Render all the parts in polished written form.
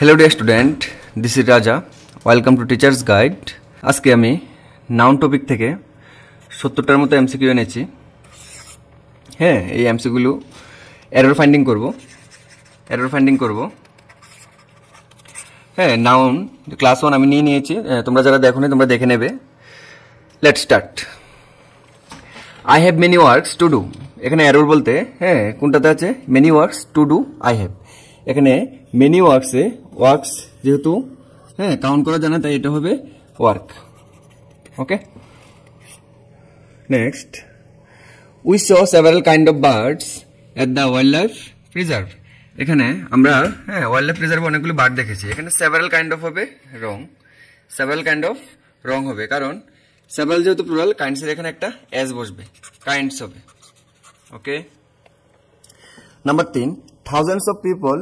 Hello dear student, this is Raja. Welcome to Teacher's Guide. আজকে আমি noun topic থেকে 70টার মতো এমসিকিউ এনেছি। হ্যাঁ, এই এমসিকিউগুলো এরর ফাইন্ডিং করব। হ্যাঁ, নাউন ক্লাস 1 আমি নিয়ে নিয়েছি, তোমরা যারা দেখোনি তোমরা দেখে নেবে। Let's start. I have many works to do. এখানে এরর বলতে হ্যাঁ কোনটাতে আছে? many works to do I have। এখানে many worksে ওয়ার্কস যেহেতু হ্যাঁ কাউন্ট করা জানা, তাই এটা হবে work. Okay, next, we saw several kind of birds at the wild life preserve. এখানে আমরা হ্যাঁ ওয়াইল্ড লাইফ প্রিজার্ভ অনেকগুলো বার্ড দেখেছি। এখানে সেভারাল কাইন্ড অফ হবে রং, সেভারাল কাইন্ড অফ রং হবে, কারণ সেভারাল যেহেতু প্লুরাল, কাইন্ডসের এখানে একটা এস বসবে, কাইন্ডস হবে। ওকে, number 3, thousands of people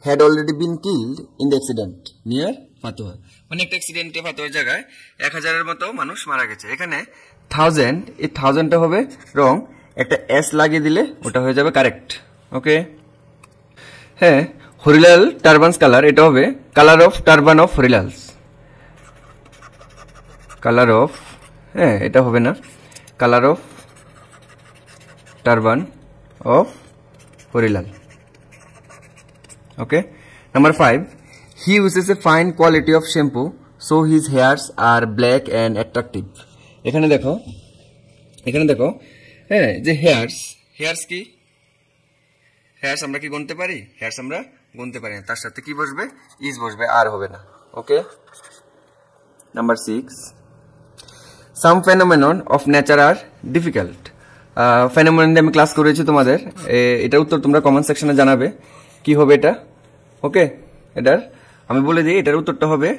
had already been killed in the accident near Fatuha। মানে একটা অ্যাক্সিডেন্টে ফাতুয়ার জায়গায় 1000-এর মতো মানুষ মারা গেছে। এখানে 1000, এই 1000টা হবে রং, একটা এস লাগিয়ে দিলে ওটা হয়ে যাবে কারেক্ট। ওকে, হ্যাঁ, হরিলাল টারবানস কালার, এটা হবে colour of turban of Harilal's. Colour of হ্যাঁ এটা হবে না, colour of turban of Harilal. Okay, number 5, he uses a fine quality of shampoo so his hairs are black and attractive। এখানে দেখো হ্যাঁ যে হেয়ার্স কি হেয়ার্স আমরা কি গুনতে পারি? হেয়ার্স আমরা গুনতে পারি না, তার সাথে কি বসবে? ইজ বসবে, আর হবে না। Okay, number 6, some phenomenon of nature are difficult। Phenomenon দিয়ে আমি ক্লাস করেছি তোমাদের, এটার উত্তর তোমরা কমেন্ট সেকশনে জানাবে কি হবে এটা। ওকে, এটার আমি বলে দিই, এটার উত্তরটা হবে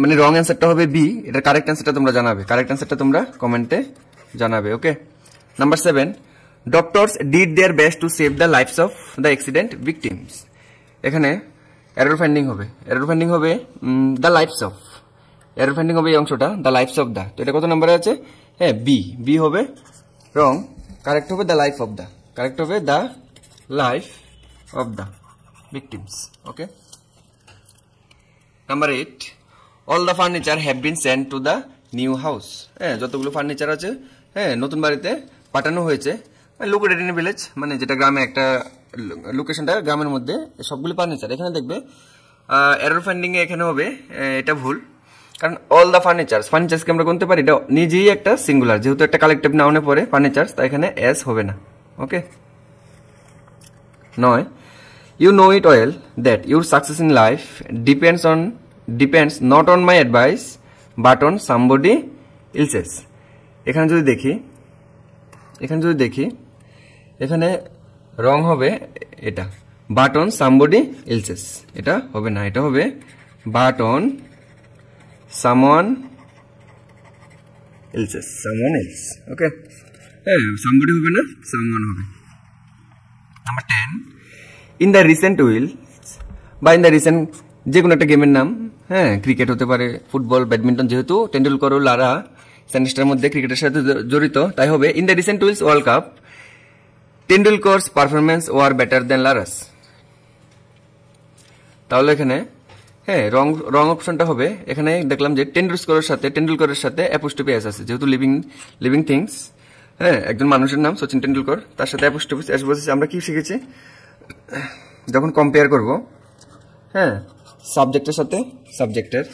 মানে রং অ্যান্সারটা হবে বি, এটার কারেক্ট অ্যান্সারটা তোমরা জানাবে, কারেক্ট অ্যান্সারটা তোমরা কমেন্টে জানাবে। Okay, number 7, doctors did their best to save the lifes of the accident victims. এখানে এরর ফাইন্ডিং হবে the lifes of, error finding হবে এই অংশটা দ্য লাইফস অফ দ্য। তো এটা কত নম্বরে আছে? হ্যাঁ বি হবে রং, কারেক্ট হবে the life of the, correct হবে the life of the victims। Okay, number 8, all the furniture have been sent to the new house। হ্যাঁ, যতগুলো ফার্নিচার আছে হ্যাঁ নতুন বাড়িতে পাঠানো হয়েছে। লোকেটেড ইন ভিলেজ মানে যেটা গ্রামে, একটা লোকেশনটা গ্রামের মধ্যে, সবগুলো ফার্নিচার। এখানে দেখবে এরর ফাইন্ডিং এ এখানে হবে এটা ভুল, কারণ অল দ্য ফার্নিচার্সকে আমরা গুনতে পারি, এটা নিজেই একটা সিঙ্গুলার, যেহেতু একটা কালেকটিভ নাউনে পড়ে ফার্নিচার্স, তাই এখানে এস হবে না। ওকে, 9, you know it well that your success in life depends not on my advice but on somebody else's। এখানে যদি দেখি এখানে রং হবে এটা but on somebody else's, এটা হবে না, এটা হবে but on someone else। ওকে, হ্যাঁ somebody হবে না, someone হবে। Number 10, in the recent wills বা ইন দ্য রিসেন্ট যে কোনো একটা গেমের নাম, হ্যাঁ ক্রিকেট হতে পারে, ফুটবল, ব্যাডমিন্টন, যেহেতু টেন্ডুলকর ও লারা স্যানিস্টার মধ্যে ক্রিকেটের সাথে জড়িত, তাই হবে in the recent Wills world cup Tendulkar's performance were better than Lara's. তাহলে এখানে হ্যাঁ রং অপশনটা হবে, এখানে দেখলাম যে টেন্ডুলকরের সাথে অ্যাপোস্ট্রফি এস আছে, যেহেতু লিভিং থিংস, হ্যাঁ একজন মানুষের নাম সচিন টেন্ডুলকর, তার সাথে অ্যাপোস্ট্রফি এস বসেছে। আমরা কি শিখেছি? যখন কম্পেয়ার করব হ্যাঁ সাবজেক্টের সাথে সাবজেক্টের,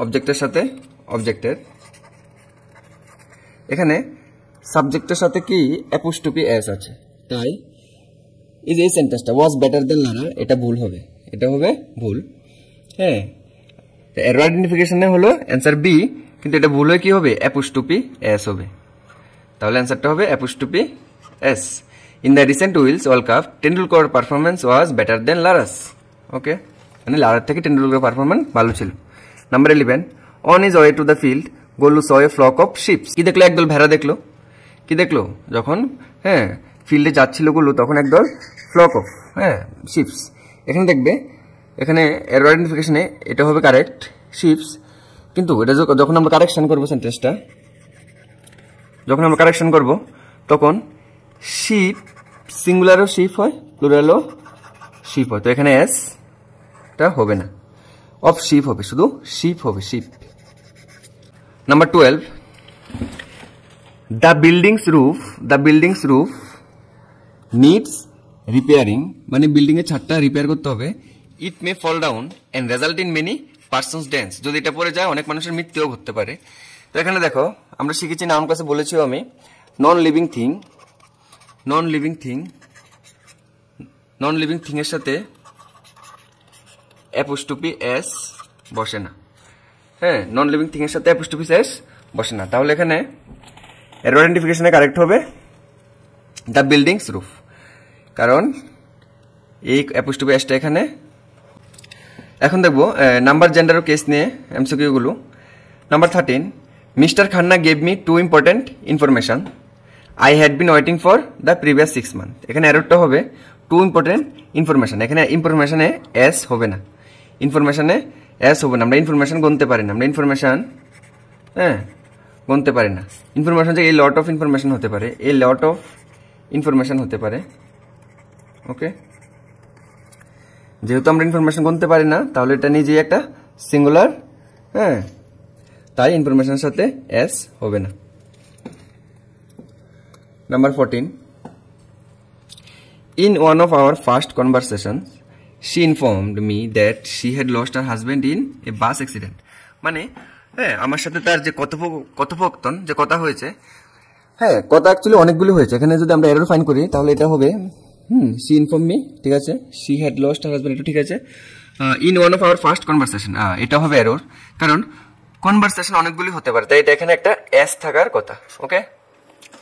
অবজেক্টের সাথে অবজেক্টের, এখানে সাবজেক্টের সাথে কি অ্যাপোস্ট্রফি এস আছে, তাই এই সেন্টেন্সটা ওয়াজ বেটার দেন লারা, এটা ভুল হবে, এটা হবে ভুল। হ্যাঁ, এরর আইডেন্টিফিকেশনে হলো অ্যান্সার বি, কিন্তু এটা ভুল হয়ে কি হবে? অ্যাপোস্ট্রফি এস হবে। তাহলে অ্যান্সারটা হবে apostrophe S. In the recent Wheels World Cup, Tendulkar performance was better than Lara's। Okay, মানে লারার থেকে টেন্ডুলকার পারফরম্যান্স ভালো ছিল। Number 11, on his way to the field, Golu saw a flock of sheep। কি দেখলো? একদল ভেড়া দেখলো। কি দেখলো? যখন হ্যাঁ ফিল্ডে যাচ্ছিল গোলু, তখন একদল ফ্লক অফ হ্যাঁ শিপস। এখানে দেখবে, এখানে এরর আইডেন্টিফিকেশনে এটা হবে কারেক্ট শিপস, কিন্তু এটা যখন আমরা কারেকশন করবো সেন্টেন্সটা, তখন শিপ সিঙ্গুলারও শিপ হয়, প্লুরালও শিপ হয়, তো এখানে এস টা হবে না, অফ শিপ হবে, শুধু শিপ হবে, ship. Number 12, the building's roof needs repairing, মানে বিল্ডিং এর ছাদটা রিপেয়ার করতে হবে। It may fall down and result in many persons death, যদি এটা পড়ে যায় অনেক মানুষের মৃত্যুও ঘটতে পারে। তো এখানে দেখো আমরা শিখেছি, নাউন ক্লাসে বলেছিও আমি, নন লিভিং থিং এর সাথে অ্যাপোস্ট্রফি এস বসে না। হ্যাঁ, নন লিভিং থিং এর সাথে অ্যাপোস্ট্রফি এস বসে না, তাহলে এখানে এরর আইডেন্টিফিকেশনে কারেক্ট হবে দ্য বিল্ডিংস রুফ, কারণ এই অ্যাপোস্ট্রফি এসটা এখানে। এখন দেখবো নাম্বার, জেন্ডার ও কেস নিয়ে এমসিকিউ গুলো। Number 13, mister Khanna gave me 2 important information, I had been waiting for the previous 6 month. এখানে এররটা হবে 2 ইম্পর্টেন্ট ইনফরমেশন, এখানে ইনফরমেশনে এস হবে না, ইনফরমেশনে এস হবে না, আমরা ইনফরমেশন গুনতে পারি না, আমরা ইনফরমেশন গুনতে পারি না। ইনফরমেশন যে এই লট অফ ইনফরমেশন হতে পারে, এই লট অফ ইনফরমেশন হতে পারে। ওকে, যেহেতু আমরা ইনফরমেশন গুনতে পারি না, তাহলে এটা নিজেই একটা সিঙ্গুলার, তাই ইনফরমেশনের সাথে এস হবে না। Number 14, in one of our first conversations she informed me that she had lost her husband in a bus accident, মানে আমার সাথে তার যে কথোপকথন, যে কথা হয়েছে, কথা অ্যাকচুয়ালি অনেকগুলো হয়েছে। এখানে যদি আমরা এরর ফাইন্ড করি তাহলে এটা হবে she informed me, ঠিক আছে, she had lost her husband, এটা ঠিক আছে। in one of our first conversation, এটা হবে এরর, কারণ কনভারসেশন অনেকগুলি হতে পারে, তাই এটা এখানে একটা এস থাকার কথা। Okay,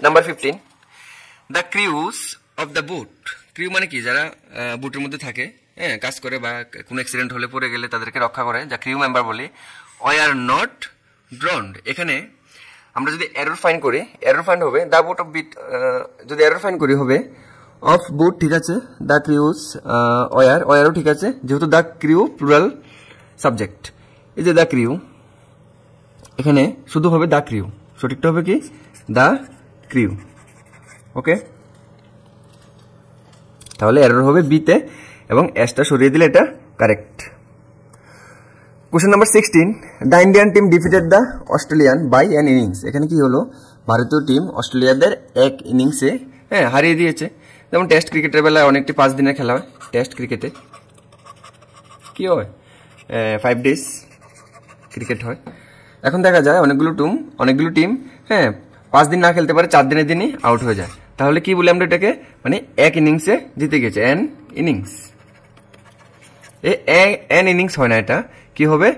number 15, the crews of the boat, crew মানে কি, যারা বুটের মধ্যে থাকে, কাজ করে বা কোনো অ্যাক্সিডেন্ট হলে পড়ে গেলে তাদেরকে রক্ষা করে, যা ক্রিউ মেম্বার বলি। ওয়ার নট ড্রোনড, এখানে আমরা যদি এরর ফাইন্ড করি, এরর ফাইন্ড হবে দ্য বুট অফ বিট, যদি এরর ফাইন্ড করি হবে অফ বুট, ঠিক আছে, দ্য ক্রিউস, ওয়ারও ঠিক আছে, যেহেতু দ্য ক্রিউ প্লুরাল সাবজেক্ট। এই যে দ্য ক্রিউ, এখানে শুধু হবে দ্য ক্রিউ, সঠিকটা হবে কি দ্য ক্রিউ। ওকে, তাহলে এরর হবে বিতে এবং এসটা সরিয়ে দিলে এটা correct. Question number 16, the Indian team defeated the Australian by an innings, এখানে কি হলো, ভারতীয় টিম অস্ট্রেলিয়াদের এক ইনিংসে হারিয়ে দিয়েছে। যেমন টেস্ট ক্রিকেটের বেলায় অনেকটি 5 দিনের খেলা হয়, টেস্ট ক্রিকেটে কি হয় 5 days ক্রিকেট হয়। এখন দেখা যায় অনেকগুলো টিম 5 দিন না খেলতে পারে, 4 দিনের দিনই আউট হয়ে যায়, তাহলে কি বলি আমরা এটাকে, মানে এক ইনিংসে জিতে গেছে, অ্যান ইনিংস। অ্যান ইনিংস হয় না, এটা কি হবে,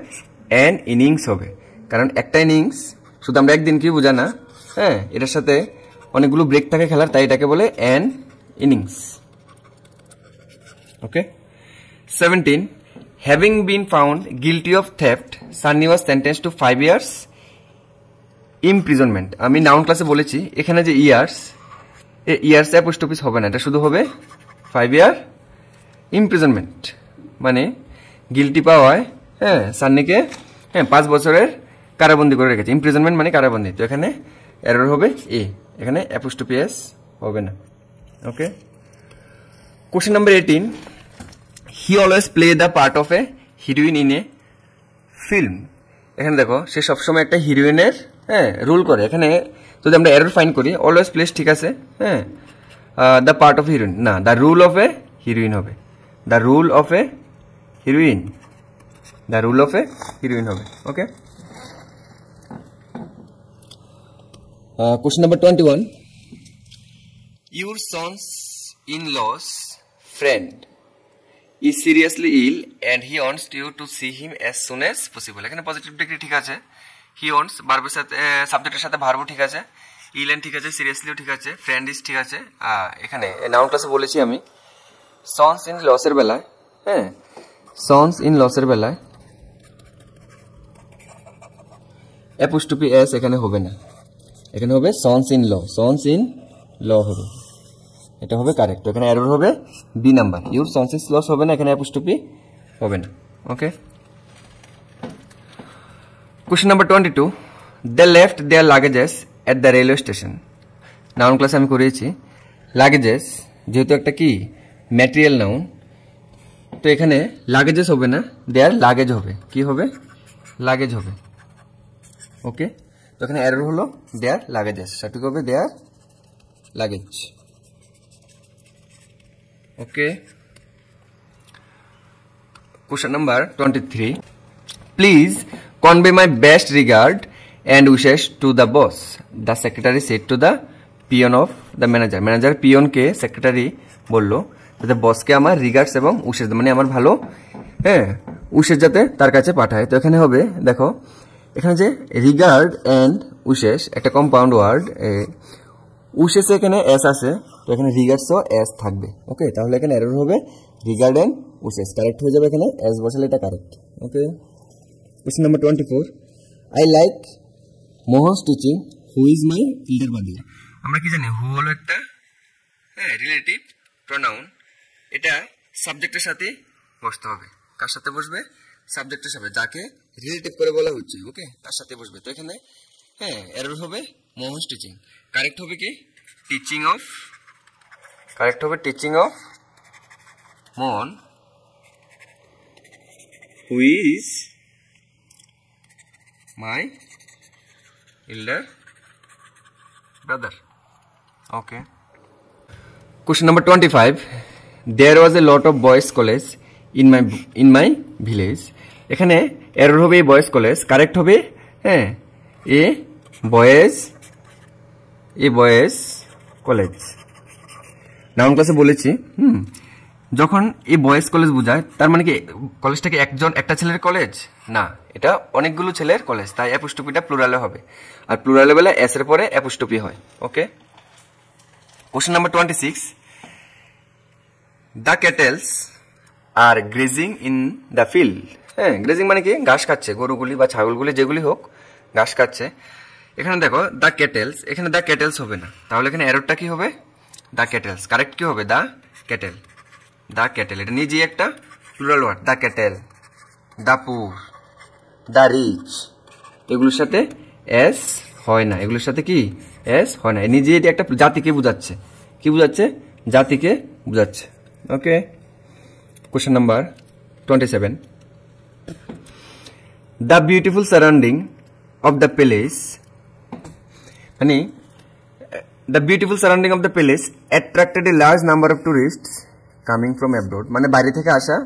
অ্যান ইনিংস হবে, কারণ একটা ইনিংস শুধু আমরা একদিন কি বোঝা না, এটার সাথে অনেকগুলো ব্রেক থাকে খেলার, তাই এটাকে বলে an innings. Okay, 17, having been found guilty of theft, Sunny was sentenced to 5 years imprisonment. আমি নাউন ক্লাসে বলেছি এখানে যে ইয়ার্স অ্যাপোস্ট্রফি হবে না, এটা শুধু হবে 5 year ইমপ্রিজনমেন্ট, মানে গিলটি পাওয়ায় সান্নিকে 5 বছরের কারাবন্দি করে রেখেছে, ইমপ্রিজনমেন্ট মানে কারাবন্দি, তো এখানে এরর হবে এ, এখানে অ্যাপোস্ট্রফি এস হবে না। Okay, question number 18, he always play the part of a heroine in a film, এখানে দেখো সে সবসময় একটা হিরোইনের রোল করে। এখানে যদি আমরা এরর ফাইন্ড করি, অলওয়েজ প্লেস ঠিক আছে, দ্য পার্ট অফ হিরোইন না, the role of a heroine হবে, the role of a heroine, the role of a heroine হবে। Okay, question number 21, your sons in law's friend is seriously ill and he wants you to see him as soon as possible, এখানে positive degree ঠিক আছে, he wants ভার্বের সাথে সাবজেক্টের সাথে ভার্বও ঠিক আছে, ইল এন্ড ঠিক আছে, সিরিয়াসলিও ঠিক আছে, ফ্রেন্ড ইজ ঠিক আছে। এখানে নাউন ক্লাসে বলেছি আমি সন্স ইন লসের বেলায়, সন্স ইন লসের বেলায় অ্যাপোস্ট্রফি এস এখানে হবে না, এখানে হবে সন্স ইন ল হবে, এটা হবে কারেক্ট। এখানে এরর হবে B number, your sons is laws হবে না, এখানে অ্যাপোস্ট্রফি হবে না। Okay, question number 22, they left their luggages at the railway station, noun ক্লাসে আমি করেছি লাগেজেস যেহেতু একটা কি ম্যাটেরিয়াল নাউন, তো এখানে লাগেজেস হবে না, দেয়ার লাগেজ হবে। কি হবে? লাগেজ হবে। ওকে, তো এখানে এরর হলো দেয়ার লাগেজেস, সঠিক হবে দেয়ার luggage. Okay, question number 23. Please convey my best regard and wishes to the boss, the secretary said to the peon of the manager. Manager পিয়নকে সেক্রেটারি বললো যাতে বসকে আমার রিগার্ডস এবং উইশেস, মানে আমার ভালো উইশেস যাতে তার কাছে পাঠায়। তো এখানে হবে দেখো, এখানে যে রিগার্ড এন্ড উইশেস একটা কম্পাউন্ড ওয়ার্ড, উইশেস এখানে এস আছে, তো এখানে রিগার্ডসও এস থাকবে। ওকে, তাহলে এখানে এরর হবে রিগার্ড এন্ড উইশেস, কারেক্ট হয়ে যাবে, এখানে এস বসালে এটা correct. Okay, question number 24. I like Mohan's teaching, who is my elder brother. আমরা কি জানি, হু হলো একটা রিলেটিভ প্রোনাউন, এটা সাবজেক্টের সাথে বসতে হবে। কার সাথে বসবে? সাবজেক্টের সাথে, যাকে রিলেটিভ করে বলা হচ্ছে, ওকে, তার সাথে বসবে। তো এখানে এরর হবে মোহনস টিচিং, কারেক্ট হবে কি টিচিং অফ, কারেক্ট হবে teaching of Mohan who is my elder brother. Okay, question number 25. There was a lot of boys college in my village. এখানে এরর হবে বয়েজ কলেজ, কারেক্ট হবে এ boys college. Noun ক্লাসে বলেছি যখন এই boys college বোঝায় তার মানে কি কলেজটা কি একটা ছেলের কলেজ না, এটা অনেকগুলো ছেলের কলেজ, তাই অ্যাপোস্ট্রফিটা প্লুরালে হবে, আর প্লুরালে বেলা এস এর পরে অ্যাপোস্ট্রফি হয়। Okay, question number 26. The cattles are grazing in the field. Grazing মানে কি ঘাস খাচ্ছে, গরুগুলি বা ছাগলগুলি যেগুলি হোক ঘাস খাচ্ছে। এখানে দেখো দ্য ক্যাটেলস, এখানে দ্য ক্যাটেলস হবে না, তাহলে এখানে এররটা কি হবে? দ্য ক্যাটেলস, কারেক্ট কি হবে? দ্য ক্যাটেল, দ্য ক্যাটেল, এটা নিজেই একটা plural word. The cattle, the poor, the rich, এগুলোর সাথে এস হয় না, এগুলোর সাথে কি এস হয় না, নিজে এটি একটা জাতিকে বুঝাচ্ছে। কি বুঝাচ্ছে? জাতিকে বুঝাচ্ছে। Okay, question number 27. The beautiful surrounding of the palace, মানে the beautiful surrounding of the palace attracted a large number of tourists coming from abroad, মানে বাইরে থেকে আসা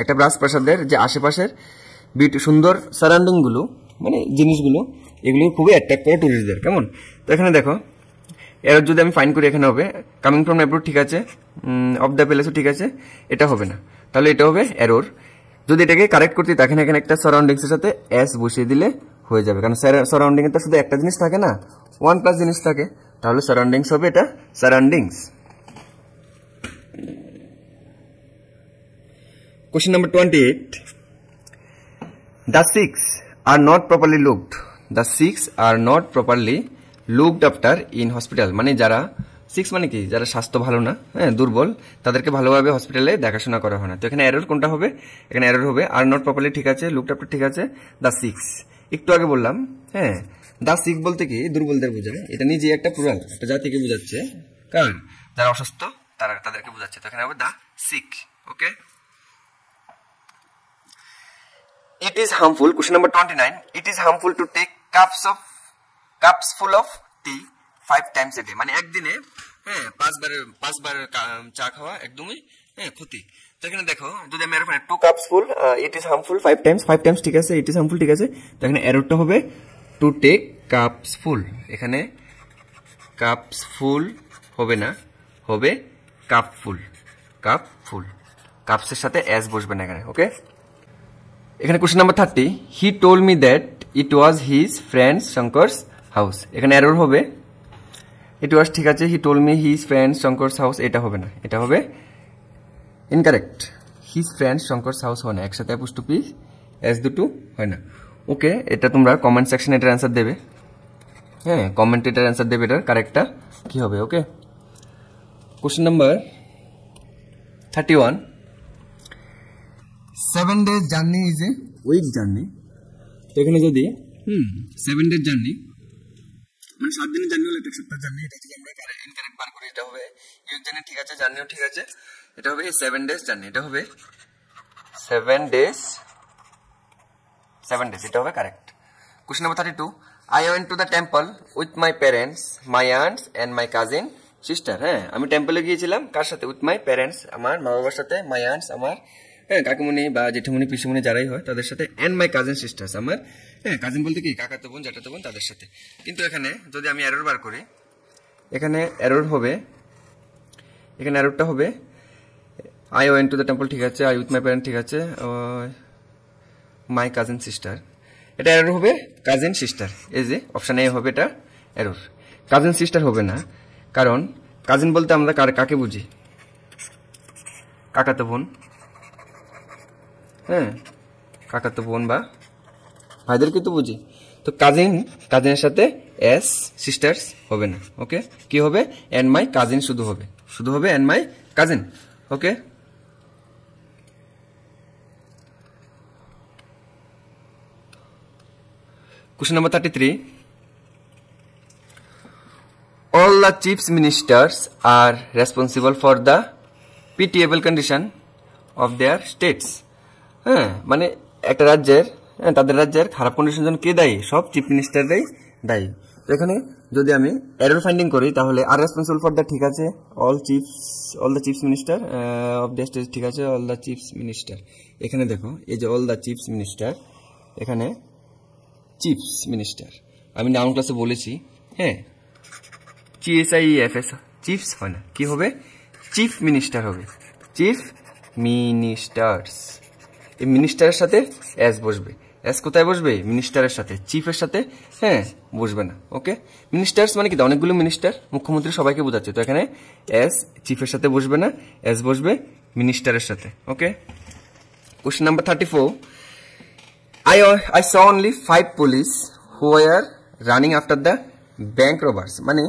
একটা রাজপ্রাসাদের যে আশেপাশের সুন্দর সারাউন্ডিং গুলো, মানে জিনিসগুলো, এগুলো খুবই অ্যাট্রাক্ট করে টুরিস্টদের। কেমন? তো এখানে দেখো এরর যদি আমি ফাইন করি, এখানে হবে কামিং ফ্রম অ্যাব্রোড, ঠিক আছে, অফ দ্য প্যালেসও ঠিক আছে, এটা হবে না, তাহলে এটা হবে এরর। যদি এটাকে কারেক্ট করতে তখন এখানে একটা সারাউন্ডিংস এর সাথে এস বসিয়ে দিলে হয়ে যাবে, কারণ সারাউন্ডিং এ তো শুধু একটা জিনিস থাকে না, 1+ জিনিস থাকে, তাহলে সারাউন্ডিংস হবে এটা surroundings. Question number 28. The sick are not properly looked. The sick are not properly looked after in hospital. মানে যারা সিক্স মানে কি, যারা স্বাস্থ্য ভালো না, দুর্বল, তাদেরকে ভালোভাবে হসপিটালে দেখাশোনা করা হয় না। তো এখানে এরর কোনটা হবে? এখানে এরর হবে আর নট প্রপারলি, ঠিক আছে, লুকড আফটার ঠিক আছে, দ্য সিক্স। একটু আগে বললাম দ্য সিক বলতে কি দুর্বলদের বোঝায়, এটা নিজে একটা প্লুরাল, একটা জাতিকে বোঝাচ্ছে, কারণ যারা অসুস্থ তাদেরকে বোঝাচ্ছে। তো এখানে হবে the sick. Okay, it is harmful, question number 29. It is harmful to take cups full of tea 5 times a day. মানে একদিনে 5 বার চা খাওয়া একদমই ক্ষতি। তো এখানে দেখো যদি আমি এর 2 cups full, it is harmful 5 times ঠিক আছে, it is harmful ঠিক আছে, তো এখানে এররটা হবে to take cups full, এখানে cups full হবে না, হবে কাপ ফুল, কাপসের সাথে এস বসবে না এখানে। ওকে, এখানে question number 30. He told me that it was his friend Shankar's house, এখানে এরর হবে ইট ওয়াজ, ঠিক আছে, he told me his friend Shankar's house, এটা হবে না, এটা হবে incorrect. His friend Shankar's house হয় না, একসাথে অ্যাপোস্ট্রফি এস দুটো হয় না। ওকে, এটা তোমরা কমেন্ট সেকশনে এটার অ্যান্সার দেবে, কমেন্ট এটার অ্যান্সার দেবে, এটার কারেক্টটা কি হবে। Okay, question number 31. 7 days journey is a week journey. তো এখানে যদি 7 days জার্নি মানে 7 দিনের জার্নি হলে 1 সপ্তাহ জার্নি, এটা থেকে আমরা ইনকারেক্ট বার করি, এটা হবে উইক জার্নি, ঠিক আছে, জার্নিও ঠিক আছে, এটা হবে 7 days জার্নি, এটা হবে 7 days, 7 days, এটা হবে correct. Question number 32, I went to the temple with my parents, my aunts and my cousin sister। হ্যাঁ, আমি টেম্পলে গিয়েছিলাম কার সাথে? উইথ মাই প্যারেন্টস, আমার মা বাবার সাথে, মাই আন্টস, আমার কাকুমণি বা জেঠুমণি পিসুমণি যারাই হয় তাদের সাথে, এন্ড মাই কাজিন সিস্টার্স, আমার কাজিন বলতে কি কাকাতো বোন জ্যাঠাতো বোন তাদের সাথে। কিন্তু এখানে যদি আমি এরর বার করি, এখানে এরর হবে, এখানে এররটা হবে I went to the temple, ঠিক আছে, আই উইথ মাই প্যারেন্ট, ঠিক আছে, মাই কাজিন সিস্টার, এটা এরর হবে কাজিন সিস্টার। এই যে অপশন এ হবে এটা এরর, কাজিন সিস্টার হবে না, কারণ কাজিন বলতে আমরা কাকে বুঝি? কাকাতো বোন, হ্যাঁ, কাকাতো বোন বা ভাইদেরকে তো বুঝি। তো কাজিনের সাথে এস, সিস্টার্স হবে না। ওকে, কি হবে? এন্ড মাই কাজিন শুধু হবে, শুধু হবে and my cousin. Okay, question number 33, all the chief ministers are responsible for the pitiable condition of their states। হ্যাঁ, মানে একটা রাজ্যের, তাদের রাজ্যের খারাপ কন্ডিশনের জন্য কে দায়ী? সব চিফ মিনিস্টাররাই দায়ী। তো এখানে যদি আমি এরর ফাইন্ডিং করি তাহলে আর রেসপন্সিবল ফর দ্য, ঠিক আছে, all the chief minister of the state, ঠিক আছে, অল দ্য চিফ মিনিস্টার। এখানে দেখো এই যে অল দ্য চিফ মিনিস্টার, এখানে চিফস মিনিস্টার আমি নাউন ক্লাসে বলেছি, হ্যাঁ, CHIEFS, চিফস হয় না, কি হবে? চিফ মিনিস্টার হবে, চিফ মিনিস্টার্স। এই মিনিস্টারের সাথে এস বসবে, এস কোথায় বসবে? মিনিস্টারের সাথে, চিফের সাথে হ্যাঁ বসবে না। ওকে, মিনিস্টার্স মানে কি? অনেকগুলো মিনিস্টার, মুখ্যমন্ত্রী সবাইকে বোঝাচ্ছে। তো এখানে এস চিফের সাথে বসবে না, এস বসবে মিনিস্টারের সাথে। Okay, question number 34, I saw only 5 police who were running after the bank robbers। মানে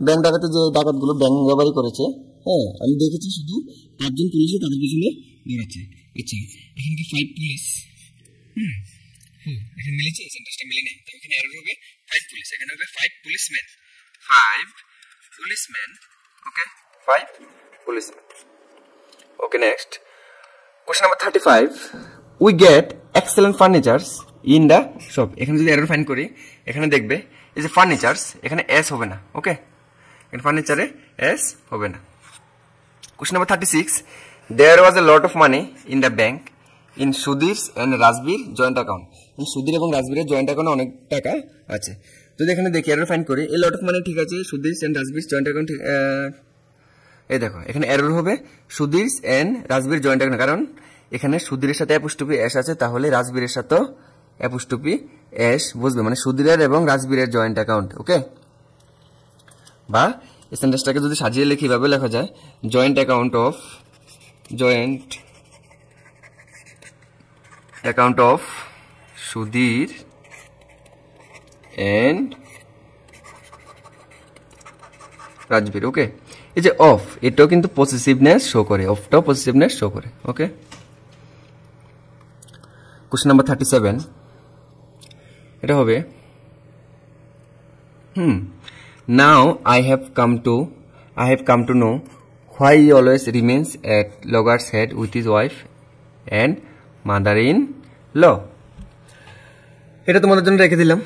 ব্যাংক ডাকাতে যে ডাকাতগুলো ব্যাংক রবারি করেছে, হ্যাঁ, আমি দেখেছি শুধু 5 জন পুলিশ তাদের পিছনে দৌড়াচ্ছে। আচ্ছা, এখানে কি 5 পুলিশ? এখানে মিলেছে, সেন্টেন্সটা মিলে নেই, তাহলে এখানে এরর হবে 5 পুলিশ, এখানে হবে 5 policeman, 5 policeman. Okay, 5 policeman. Okay, next question number 35, we get excellent furnitures in the shop। এখানে যদি এরর ফাইন্ড করি, এখানে দেখবে এই যে ফার্নিচার্স, এখানে এস হবে না। ওকে, এখানে ফার্নিচারে এস হবে না। Question number 36, there was a lot of money in the bank in Sudhir's and Rajbir joint account। Sudhir এবং রাজবীরের জয়েন্ট অ্যাকাউন্টে অনেক টাকা আছে। যদি এখানে দেখি এরর ফাইন্ড করি, এই লট অফ মানি, ঠিক আছে, Sudhir and Rajbir joint account, এই দেখো এখানে এরর হবে Sudhir and Rajbir joint account, কারণ এখানে সুধীরের সাথে অ্যাপোস্ট্রফি এস আছে, তাহলে রাজবীরের সাথেও অ্যাপোস্ট্রফি এস বসবে, মানে সুধীরের এবং রাজবীরের জয়েন্ট অ্যাকাউন্ট। ওকে, বা এই সেন্টেন্সটাকে যদি সাজিয়ে লিখি এভাবে লেখা যায়, joint account of Sudhir and Rajbir. Okay, এই যে অফ, এটাও কিন্তু পসেসিভনেস শো করে, অফটাও পসেসিভনেস শো করে। ওকে, কোশ্চেন নাম্বার 37, এটা হবে নাও I have come to know why he always remains at loggerheads with his wife and mother-in-law। এটা তোমাদের জন্য রেখে দিলাম।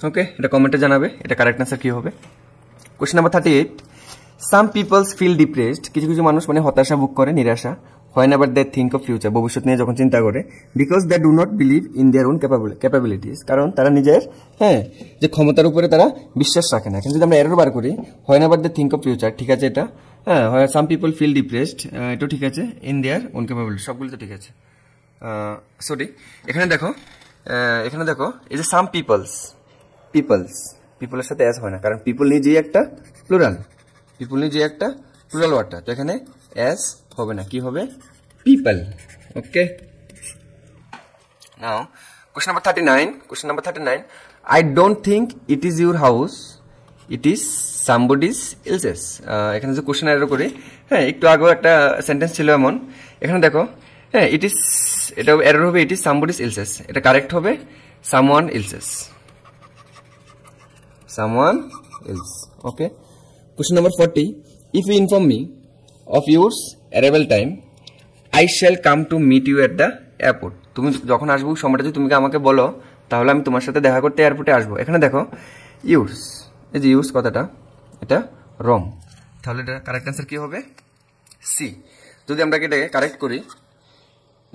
ওকে, এটা কমেন্টে জানাবে এটা কারেক্ট আনসার কি হবে। Question number 38, some peoples feel depressed, কিছু কিছু মানুষ মানে হতাশা ভোগ করে, নিরাশা, whenever they think of future, ভবিষ্যৎ নিয়ে যখন চিন্তা করে, because they do not believe in their own capabilities, কারণ তারা নিজের যে ক্ষমতার উপরে তারা বিশ্বাস রাখে না। কিন্তু যদি আমরা এরর বার করি, whenever they think of future, ঠিক আছে, এটা সাম পিপল ফিল ডিপ্রেসড, এটাও ঠিক আছে, ইন দেয়ার ওন ক্যাপাবিলিটি, সবগুলো তো ঠিক আছে। সরি, এখানে দেখো এই যে সাম পিপলের সাথে এস হয় না, কারণ পিপল নিজেই একটা প্লুরাল, ওয়ার্ডটা, তো এখানে এস হবে না, কি হবে? People. Okay, now question number 39, I don't think it is your house, it is somebody else's। এখানে যে কোশ্চেন এরর করি, হ্যাঁ, একটু আগেও একটা সেন্টেন্স ছিল এমন, এখানে দেখো, হ্যাঁ, এটা এরর হবে it is somebody else's, এটা কারেক্ট হবে someone else। Okay, question number 40, if you inform me of your arrival time, I shall come to meet you at the airport. তুমি যখন আসবো সময়টা যদি তুমি আমাকে বলো, তাহলে আমি তোমার সাথে দেখা করতে এয়ারপোর্টে আসবো। এখানে দেখো ইউজ, এই যে ইউজ কথাটা এটা রং, তাহলে এটা কারেক্ট অ্যান্সার কি হবে? সি। যদি আমরা এটাকে কারেক্ট করি,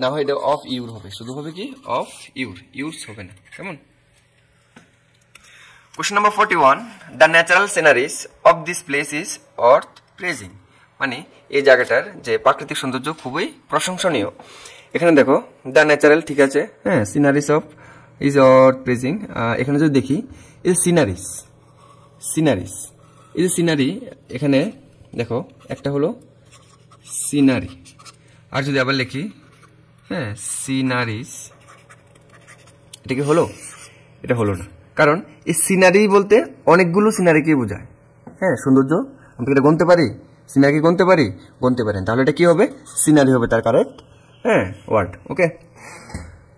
না হয় এটা অফ ইউর হবে, শুধু হবে কি অফ ইউর, ইউজ হবে না। কেমন? Question number 41, the natural sceneries of this place is অর্থ প্লেজিং, মানে এই জায়গাটার যে প্রাকৃতিক সৌন্দর্য খুবই প্রশংসনীয়। এখানে দেখো দ্য ন্যাচারাল, ঠিক আছে, হ্যাঁ, সিনারিজ অফ ইজ অর্থ প্লেজিং। এখানে যদি দেখি এই যে সিনারিজ, সিনারিজ, এই যে সিনারি, এখানে দেখো একটা হলো সিনারি, আর যদি আবার লিখি হ্যাঁ সিনারিজ, এটা কি হলো? এটা হলো না, কারণ এই সিনারি বলতে অনেকগুলো সিনারিকে বোঝায়। হ্যাঁ, সৌন্দর্য আমরা এটা গুনতে পারি, সিনারি গুনতে পারি, গুনতে পারেন, তাহলে এটা কি হবে? সিনারি হবে তার কারেক্ট হ্যাঁ word. Okay,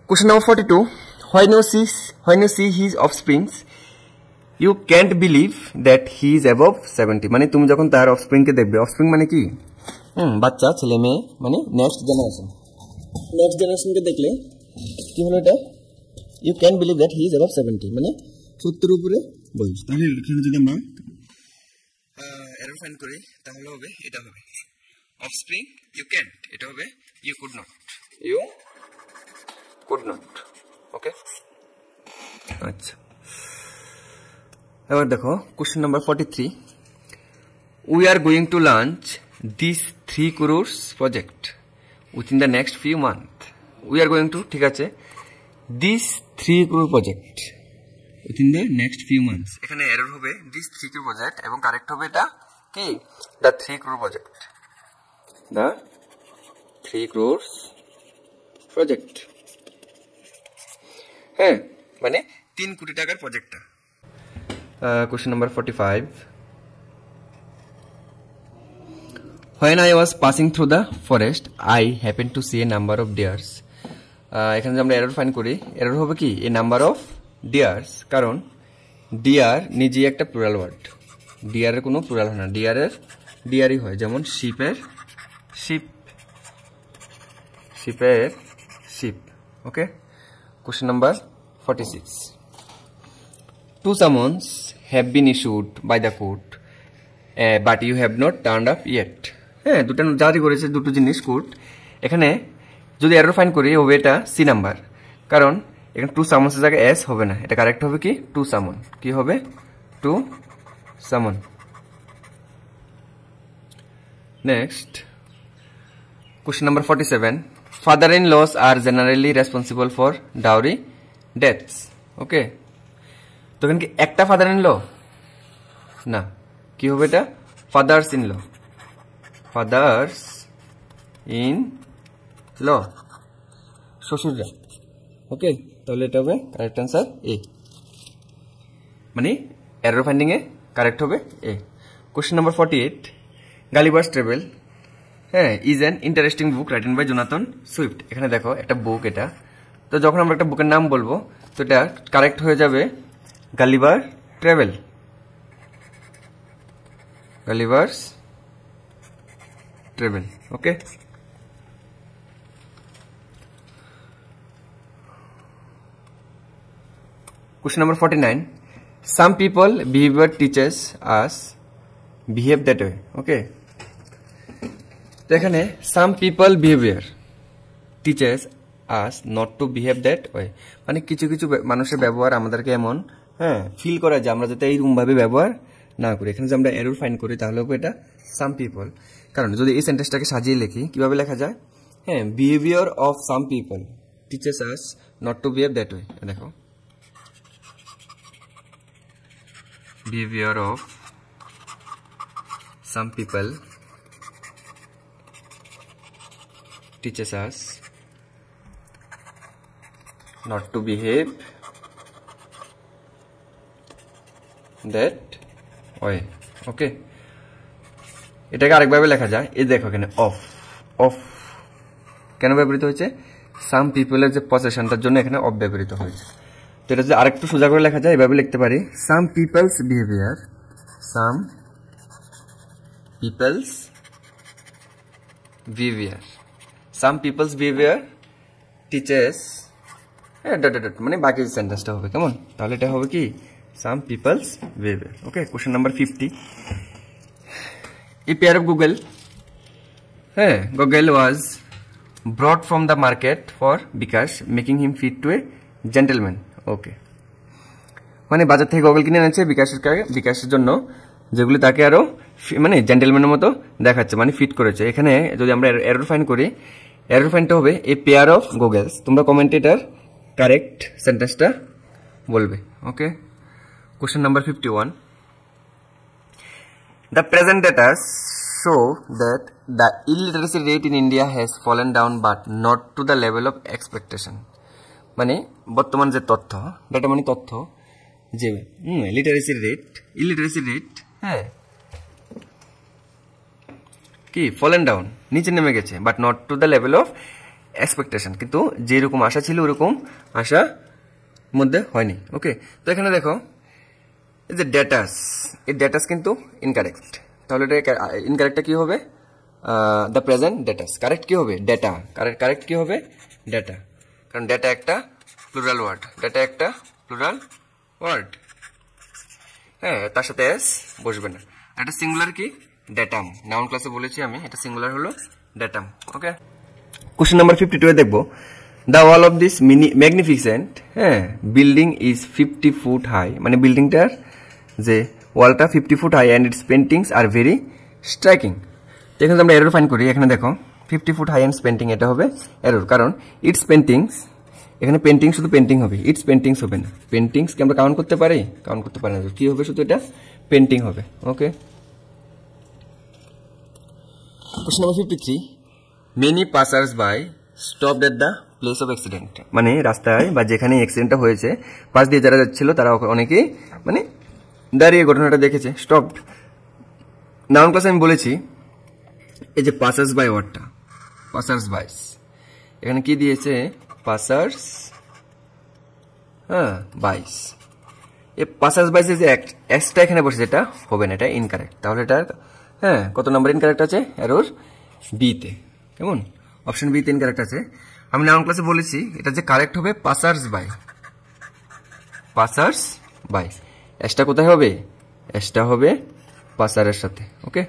question number 42, when you see his offsprings you can't believe that he is above 70, মানে তুমি যখন তার অফস্প্রিংকে দেখবে, অফস্প্রিং মানে কি? বাচ্চা, ছেলে মেয়ে, মানে নেক্সট জেনারেশন। নেক্সট জেনারেশনকে দেখলে কি হলো এটা? You can believe that he is above 70, মানে 70 উপরে বয়স। তাহলে এখানে যদি আমরা এরর ফাইন্ড করি, তাহলে হবে এটা হবে অফস্প্রিং ইউ ক্যান, এটা হবে you could not, you could not. Okay, আচ্ছা, এবার দেখো question number 43, we are going to launch this 3 crores project within the next few month. We are going to, ঠিক আছে, this 3 crore project within the next few months. এখানে error হবে this 3 crore project, এবং correct হবে এটা কি? The 3 crore project, the 3 crores project. হ্যাঁ, মানে 3 কোটি টাকার প্রজেক্টটা। Question number 45, when I was passing through the forest I happened to see a number of deers. এখানে যদি আমরা এরর ফাইন্ড করি, এরর হবে কি? এ নাম্বার অফ ডিয়ার্স, কারণ ডিয়ার নিজেই একটা প্লুরাল ওয়ার্ড, ডিয়ারের কোনো প্লুরাল হয় না, ডিয়ারের ডিয়ারই হয়, যেমন শিপের sheep, শিপের sheep. Okay, question number 46, 2 summons have been issued by the court but you have not turned up yet. হ্যাঁ, দুটো জারি করেছে, দুটো জিনিস কোর্ট। এখানে যদি এরর ফাইন্ড করি হবে এটা সি নাম্বার, কারণ এখানে 2 সামন্সের জায়গায় এস হবে না, এটা কারেক্ট হবে কি 2 সামন। কি হবে? 2 summon. Next question number 47, father in laws are generally responsible for dowry deaths. Okay, তো এখানে কি একটা ফাদার ইন ল? না, কি হবে এটা? Fathers in law, fathers in law, শ্বশুররা। ওকে, তাহলে এটা হবে কারেক্ট অ্যান্সার এ, মানে এরর ফাইন্ডিং এ কারেক্ট হবে A. Question number 48, Gulliver's travel হ্যাঁ is an interesting book written by Jonathan Swift. এখানে দেখো একটা বুক, এটা তো যখন আমরা একটা বুকের নাম বলবো তো এটা কারেক্ট হয়ে যাবে গালিবার travel, গালিবার্স travel. Okay, question number 49, some people behavior teaches us behave that way. Okay, তো এখানে some people behavior teaches us not to behave that way, মানে কিছু কিছু মানুষের ব্যবহার আমাদেরকে এমন হ্যাঁ ফিল করা যায় আমরা যাতে এইরকম ভাবে ব্যবহার না করি। এখানে যদি আমরা এরর ফাইন্ড করি তাহলে হবে এটা some people, কারণ যদি এই সেন্টেন্সটাকে সাজিয়ে লিখি কিভাবে লেখা যায়? হ্যাঁ, behavior of some people teaches us not to behave that way। দেখো, behavior of some people teaches us not to behave that way. Okay, এটাকে আরেকভাবে লেখা যায়, এই দেখো এখানে অফ, অফ কেন ব্যবহৃত হয়েছে? সাম পিপলের যে পসেশনটার জন্য এখানে অফ ব্যবহৃত হয়েছে। তো এটা যদি আরেকটু সোজা করে লেখা যায় এভাবে লিখতে পারি, some people's behaviour, some people's behaviour, some people's behaviour teachers dot dot মানে বাকি সেন্টেন্সটা হবে কেমন, তাহলে এটা হবে কি some people's behaviour. Okay, question number 50, a pair of goggle, হ্যাঁ goggle was brought from the market for Bikash making him fit to a gentleman. Okay, মানে বাজার থেকে গগল কিনে এনেছে বিকাশের জন্য, যেগুলি তাকে আরো মানে জেন্টেলম্যানের মতো দেখাচ্ছে, মানে ফিট করেছে। এখানে যদি আমরা এরর ফাইন্ড করি, এরর ফাইন্ডটা হবে এ পেয়ার অফ গুগলস। তোমরা কমেন্টে এটার কারেক্ট সেন্টেন্সটা বলবে। ওকে, question number 51, the present data show that the illiteracy rate in India has fallen down but not to the level of expectation। মানে বর্তমান যে তথ্য, ডাটা মানে তথ্য, যে ইলিটারেসি রেট হ্যাঁ কি ফলেন ডাউন, নিচে নেমে গেছে, but not to the level of expectation, কিন্তু যেরকম আশা ছিল ওরকম আশা মধ্যে হয়নি। ওকে, তো এখানে দেখো এই যে ডেটাস, এই ডেটাস কিন্তু ইনকারেক্ট, তাহলে এটা ইনকারেক্টটা কি হবে, দ্য প্রেজেন্ট ডেটাস। কারেক্ট কি হবে, ডেটা। কারেক্ট কি হবে, ডেটা, কারণ ডেটা একটা প্লুরাল ওয়ার্ড, ডেটা একটা প্লুরাল ওয়ার্ড, হ্যাঁ তার সাথে এস বসবে না। এটা সিঙ্গুলার কি, ডেটাম, নাউন ক্লাসে বলেছি আমি, এটা সিঙ্গুলার হলো ডেটাম। ওকে, কোশ্চেন নাম্বার 52 এ দেখবো, the wall of this magnificent হ্যাঁ বিল্ডিং ইজ 50 ফুট হাই, মানে বিল্ডিংটার যে ওয়ালটা 50 foot high and its paintings are very striking. তো এখানে আমরা এরর ফাইন্ড করি, এখানে দেখো 50 ফুট হাই অ্যান্ড পেন্টিং, এটা হবে এরর, কারণ ইটস পেন্টিংস, এখানে পেন্টিং শুধু পেন্টিং হবে, ইটস পেন্টিংস হবে না। পেন্টিংসকে আমরা কাউন্ট করতে পারি না, কি হবে শুধু এটা পেন্টিং হবে। Okay, question number 53, many passers by stopped at the place of accident, মানে রাস্তায় বা যেখানে অ্যাক্সিডেন্টটা হয়েছে পাশ দিয়ে যারা যাচ্ছিল তারা অনেকেই মানে দাঁড়িয়ে ঘটনাটা দেখেছে, স্টপড। নাউন ক্লাসে আমি বলেছি এই যে পাসার্স বাই ওয়ার্ডটা, পাসার্স বাইস, এখানে কি দিয়েছে পাসার্স হ্যাঁ বাইস, এই পাসার্স বাইস যে এক্সটা এখানে বসে, যেটা হবে না, এটা ইনকারেক্ট। তাহলে এটা হ্যাঁ কত নাম্বার ইনকারেক্ট আছে, এরর বিতে, কেমন অপশন বিতে ইনকারেক্ট আছে। আমি নাউন ক্লাসে বলেছি এটা যে কারেক্ট হবে পাসার্স বাই, পাসার্স বাই, এসটা কোথায় হবে, এসটা হবে পাসারের সাথে। Okay,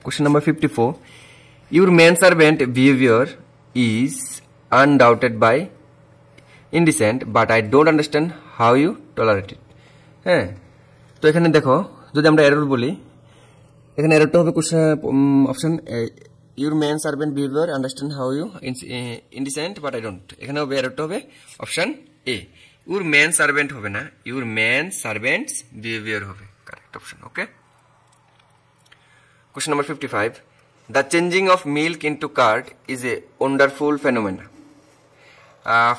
question number 54, your men servant behaviour is undoubted by indecent but I don't understand how you tolerate it. হ্যাঁ, তো এখানে দেখো যদি আমরা এরর বলি, এখানে এররটা হবে option your men servant behaviour understand how you indecent but I don't, এখানে হবে এররটা হবে option A, your men servant হবে না, ইউর মেন সার্ভেন্টস বিহেভিয়ার হবে correct option. Okay, question number 55, the changing of milk into curd is a wonderful phenomena.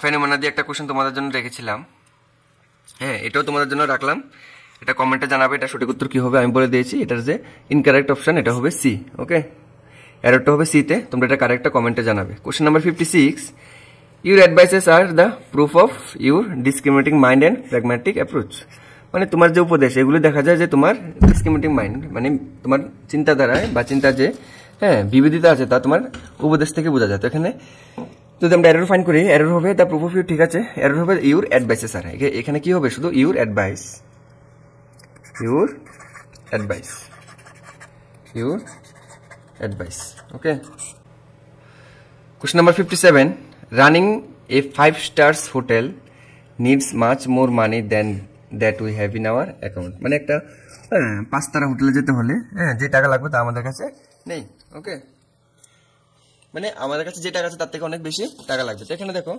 Phenomena দিয়ে একটা question তোমাদের জন্য রেখেছিলাম, হ্যাঁ এটাও তোমাদের জন্য রাখলাম, এটা কমেন্টে জানাবে এটা সঠিক উত্তর কি হবে। আমি বলে দিয়েছি এটার যে ইনকারেক্ট অপশন এটা হবে সি। ওকে, এররটা হবে সিতে, তোমরা এটা কারেক্টটা কমেন্টে জানাবে। Question number 56, your advices are the proof of your discriminating mind and pragmatic approach, মানে তোমার যে উপদেশ এগুলো দেখা যায় যে তোমার ডিসক্রিমিনেটিং মাইন্ড, মানে তোমার চিন্তাধারায় বা চিন্তা যে হ্যাঁ বিবিধতা আছে তা তোমার উপদেশ থেকে বোঝা যায়। তো এখানে যদি আমরা এরর ফাইন্ড করি, এরর হবে দ্য প্রুফ অফ ইউর, ঠিক আছে, এরর হবে ইউর অ্যাডভাইসেস আর, এখানে কি হবে শুধু your advice, your advice, your advice. Okay, question number 57, running a 5 stars hotel needs much more money than that we have in our account, মানে একটা 5 তারা হোটেলে যেতে হলে যে টাকা লাগবে তা আমাদের কাছে নেই। ওকে, মানে আমাদের কাছে যে টাকা আছে তার থেকে অনেক বেশি টাকা লাগবে। তো এখানে দেখো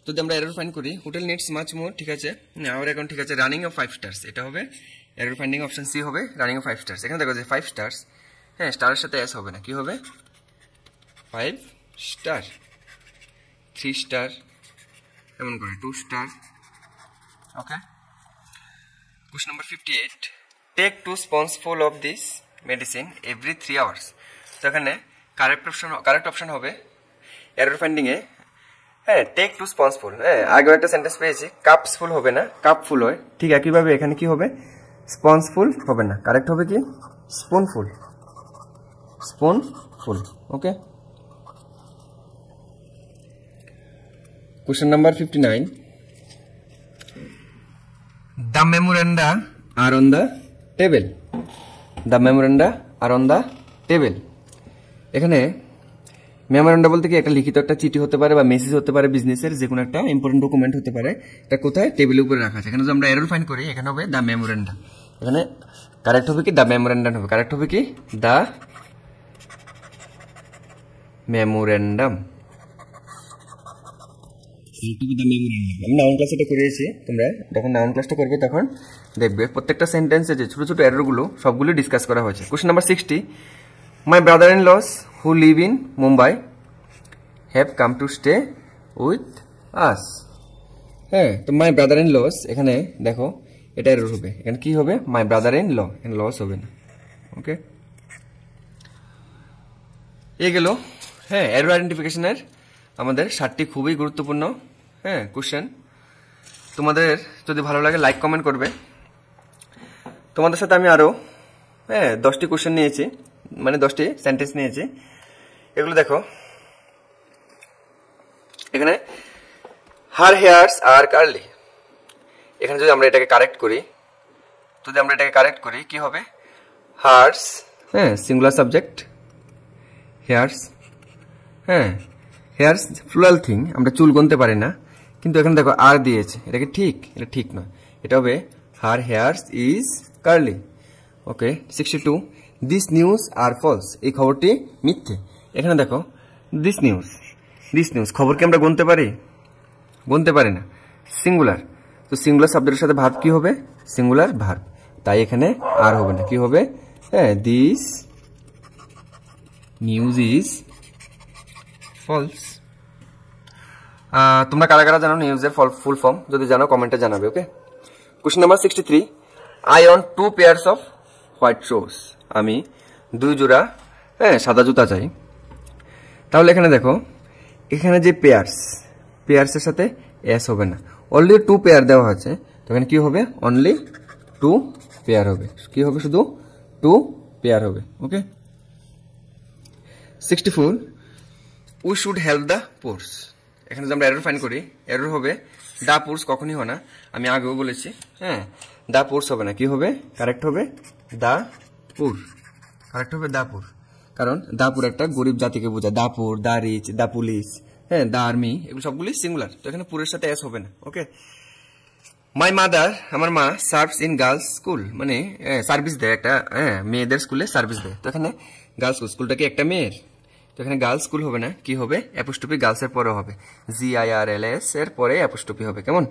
যদি আমরা এরর ফাইন্ড করি, হোটেল নিডস মাচ মোর, ঠিক আছে, আওয়ার অ্যাকাউন্ট, ঠিক আছে, রানিং অফ 5 stars, এটা হবে এরর ফাইন্ডিং অপশন সি হবে, রানিং অফ 5 stars। এখানে দেখো যে 5 stars, হ্যাঁ স্টারের সাথে এস হবে না, কি হবে 5 স্টার, 3 স্টার, এমন করে 2 star. Okay, question number 58, take 2 spoonfuls of this medicine every 3 hours। তো এখানে কারেক্ট অপশন হবে এরর ফাইন্ডিং এ হ্যাঁ টেক 2 spoonfuls, হ্যাঁ আগেও একটা সেন্টেন্স পেয়েছি কাপসফুল হবে না, কাপফুল হয়, ঠিক একইভাবে এখানে কি হবে স্পঞ্জফুল হবে না, কারেক্ট হবে কি স্পুনফুল, স্পুনফুল। ওকে, Question number 59. The memoranda are on the table. The memoranda are on the table. এখানে মেমোরেন্ডা বলতে কি একটা লিখিত একটা চিঠি হতে পারে বা মেসেজ হতে পারে বিজনেসের, যে কোনো একটা ইম্পর্টেন্ট ডকুমেন্ট হতে পারে। এটা কোথায়? টেবিলের উপরে রাখা আছে। এখানে যদি আমরা এরর ফাইন্ড করি, এখানে হবে দ্য মেমোরেন্ডা। এখানে কারেক্ট হবে কি দ্য মেমোরেন্ডাম হবে। কারেক্ট হবে কি দ্য মেমোরেন্ডাম। আমি নাউন ক্লাস এটা করিয়েছি, তোমরা যখন নাউন ক্লাসটা করবে তখন দেখবে প্রত্যেকটা সেন্টেন্সে যে ছোট ছোট এররগুলো সবগুলো ডিসকাস করা হয়েছে। Question number 60, my brother in laws who live in Mumbai have come to stay with us. হ্যাঁ, তো মাই ব্রাদার ইন লস, এখানে দেখো এটা এরর হবে। এখানে কি হবে? মাই ব্রাদার ইন ল, এখানে লস হবে না। ওকে, এ গেল হ্যাঁ এরর আইডেন্টিফিকেশনের আমাদের 7টি খুবই গুরুত্বপূর্ণ হ্যাঁ কোশ্চেন। তোমাদের যদি ভালো লাগে লাইক কমেন্ট করবে। তোমাদের সাথে আমি আরো 10টি কোশ্চেন নিয়েছি, মানে 10টি সেন্টেন্স নিয়েছি। এগুলো দেখো, এখানে হার হেয়ার্স আর কার্লি। এখানে যদি আমরা এটাকে কারেক্ট করি, কি হবে? Hairs singular subject, hairs hairs plural thing. আমরা চুল গুনতে পারি না, কিন্তু এখানে দেখো আর দিয়েছে, এটা কি ঠিক? এটা ঠিক নয়, এটা হবে her hairs is curly. Okay, 62, this news are false, এই খবরটি মিথ্যে। এখানে দেখো দিস নিউজ খবরকে আমরা গুনতে পারি না, সিঙ্গুলার। তো সিঙ্গুলার শব্দের সাথে ভার্ব কি হবে? সিঙ্গুলার ভার্ব, তাই এখানে আর হবে না। কি হবে? This news is false. তোমরা কারা কারা জানো নিউজের ফুল ফর্ম? যদি জানো কমেন্টে জানাবে। Okay, question number 63, I own 2 pairs of white shoes. আমি 2 জোড়া সাদা জুতা চাই। তাহলে এখানে দেখো, এখানে যে পেয়ার্সের সাথে এস হবে না, অনলি 2 পেয়ার দেওয়া আছে। তো এখানে কি হবে? অনলি 2 পেয়ার হবে। কি হবে? শুধু 2 পেয়ার হবে। ওকে, 64, উই শুড হেল্প দ্য পুরস। এখানে যদি আমরা এরর ফাইন্ড করি, এরর হবে দা পুরস, কখনই হয় না। আমি আগেও বলেছি দা পুরস হবে না। কি হবে? কারেক্ট হবে দা পুর। কারেক্ট হবে দা পুর, কারণ দা পুর একটা গরিব জাতিকে বোঝায়। The poor, the rich, the police, the army, এগুলো সবগুলি সিঙ্গুলার। তো এখানে পুরের সাথে এস হবে না। ওকে, মাই মাদার, আমার মা, সার্ভস ইন গার্লস স্কুল, মানে সার্ভিস দেয় একটা মেয়েদের স্কুলে সার্ভিস দেয়। তো এখানে গার্লস স্কুলটা কি একটা মেয়ের? তো এখানে গার্লস স্কুল হবে না, কি হবে? অ্যাপোস্ট্রফি গার্লস এর পরে হবে, GIRLS এর পরে অ্যাপোস্ট্রফি হবে। কেমন?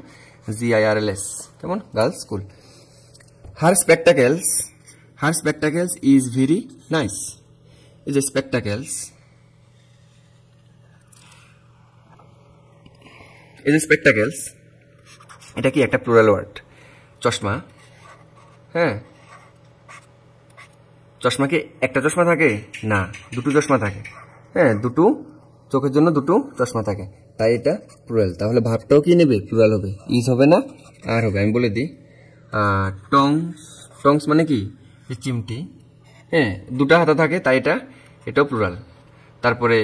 GIRLS, কেমন? Girls school. Her spectacles is very nice. এই যে স্পেকটাকেলস, এটা কি একটা প্লুরাল ওয়ার্ড? চশমা, চশমা কি একটা চশমা থাকে? না, 2টো চশমা থাকে। দুটো চোখের জন্য 2টো চশমা থাকে, তাই এটা প্লুরাল। তাহলে ভাবটাও কি নেবে? প্লুরাল হবে, ইজ হবে না, আর হবে। আমি বলে দিই, টংস মানে কি? চিমটি, 2টা হাতা থাকে, তাই এটাও প্লুরাল। তারপরে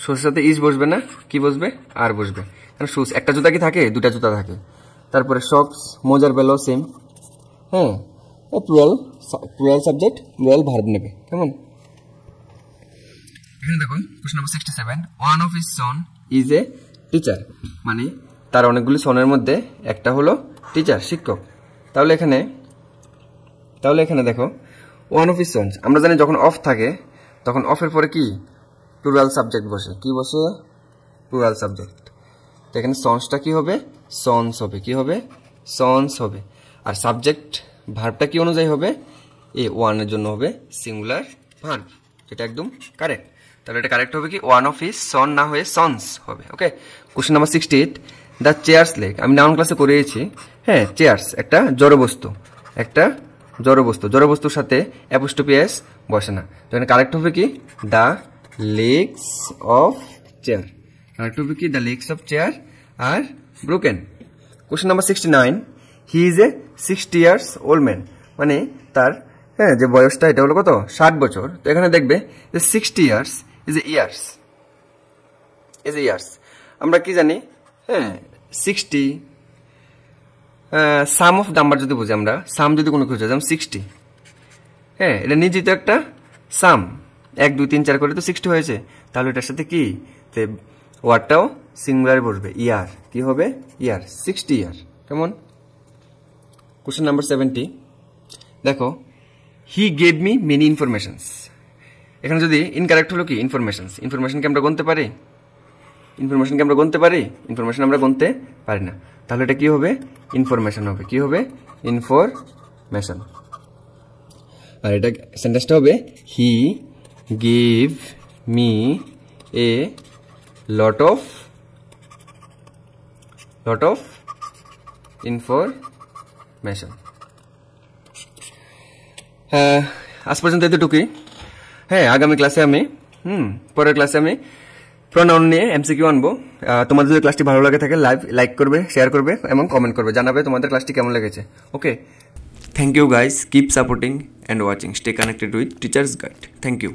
শোর সাথে ইজ বসবে না, কি বসবে? আর বসবে, কারণ শুজ একটা জুতা কি থাকে? 2টা জুতা থাকে। তারপরে সক্স, মোজার below same, plural subject, plural verb নেবে। কেমন? এখানে দেখুন question number 67, one of his son is a teacher, মানে তার অনেকগুলি সনের মধ্যে একটা হলো টিচার, শিক্ষক। তাহলে এখানে দেখো ওয়ান অফ হিজ সনস, আমরা জানি যখন অফ থাকে তখন অফের পরে কি? প্লুরাল সাবজেক্ট বসে। কি বসে? Plural subject. তো এখানে সনসটা কি হবে? সনস হবে। কি হবে? সনস হবে। আর সাবজেক্ট ভার্বটা কি অনুযায়ী হবে? ওয়ান এর জন্য হবে সিঙ্গুলার ভার্ব, যেটা একদম কারেক্ট। তাহলে এটা কারেক্ট হবে কি? ওয়ান অফ হিজ সন না হয়ে সনস হবে। Okay, question number 68, the chairs leg. আমি নাউন ক্লাসে করিয়েছি। চেয়ার্স একটা জড়বস্তু, জড়বস্তুর সাথে অ্যাপোস্ট্রফি এস বসে না। তো এখানে কারেক্ট হবে কি? The legs of chair. Correct হবে কি? The legs of chair are broken. Question number 69, he is a 60 years old man, মানে তার যে বয়সটা এটা হলো কত? 60 বছর। তো এখানে দেখবে যে 60 years, এই যে ইয়ার্স, এই যে ইয়ার্স আমরা কি জানি, হ্যাঁ 60 সাম অফ নাম্বার যদি বুঝি আমরা, সাম যদি কোনো কিছু যেমন 60, হ্যাঁ এটা নিজেই তো একটা সাম, 1 2 3 4 করে তো 60 হয়েছে, তাহলে এটার সাথে কি ওয়ার্ডটাও সিঙ্গুলারে বসবে, ইয়ার, কি হবে ইয়ার, 60 ইয়ার। কেমন? কোশ্চেন নাম্বার 70 দেখো, he gave me many informations. এখানে যদি ইনকারেক্ট হলো কি ইনফরমেশনস, ইনফরমেশনকে আমরা গুনতে পারি, ইনফরমেশনকে আমরা গুনতে পারি, ইনফরমেশন আমরা গুনতে পারি না, তাহলে এটা কি হবে ইনফরমেশন হবে, কি হবে ইনফরমেশন। আর এটা সেন্টেন্সটা হবে he gave me a lot of information. আজ পর্যন্ত এতটুকুই। হ্যাঁ আগামী ক্লাসে আমি পরের ক্লাসে আমি প্রোনাউন নিয়ে এমসিকিউ আনবো। তোমাদের যদি ক্লাসটি ভালো লাগে থাকে লাইক করবে, শেয়ার করবে এবং কমেন্ট করবে, জানাবে তোমাদের ক্লাসটি কেমন লেগেছে। Okay, thank you guys, keep supporting and watching. Stay connected with Teacher's Guide. Thank you.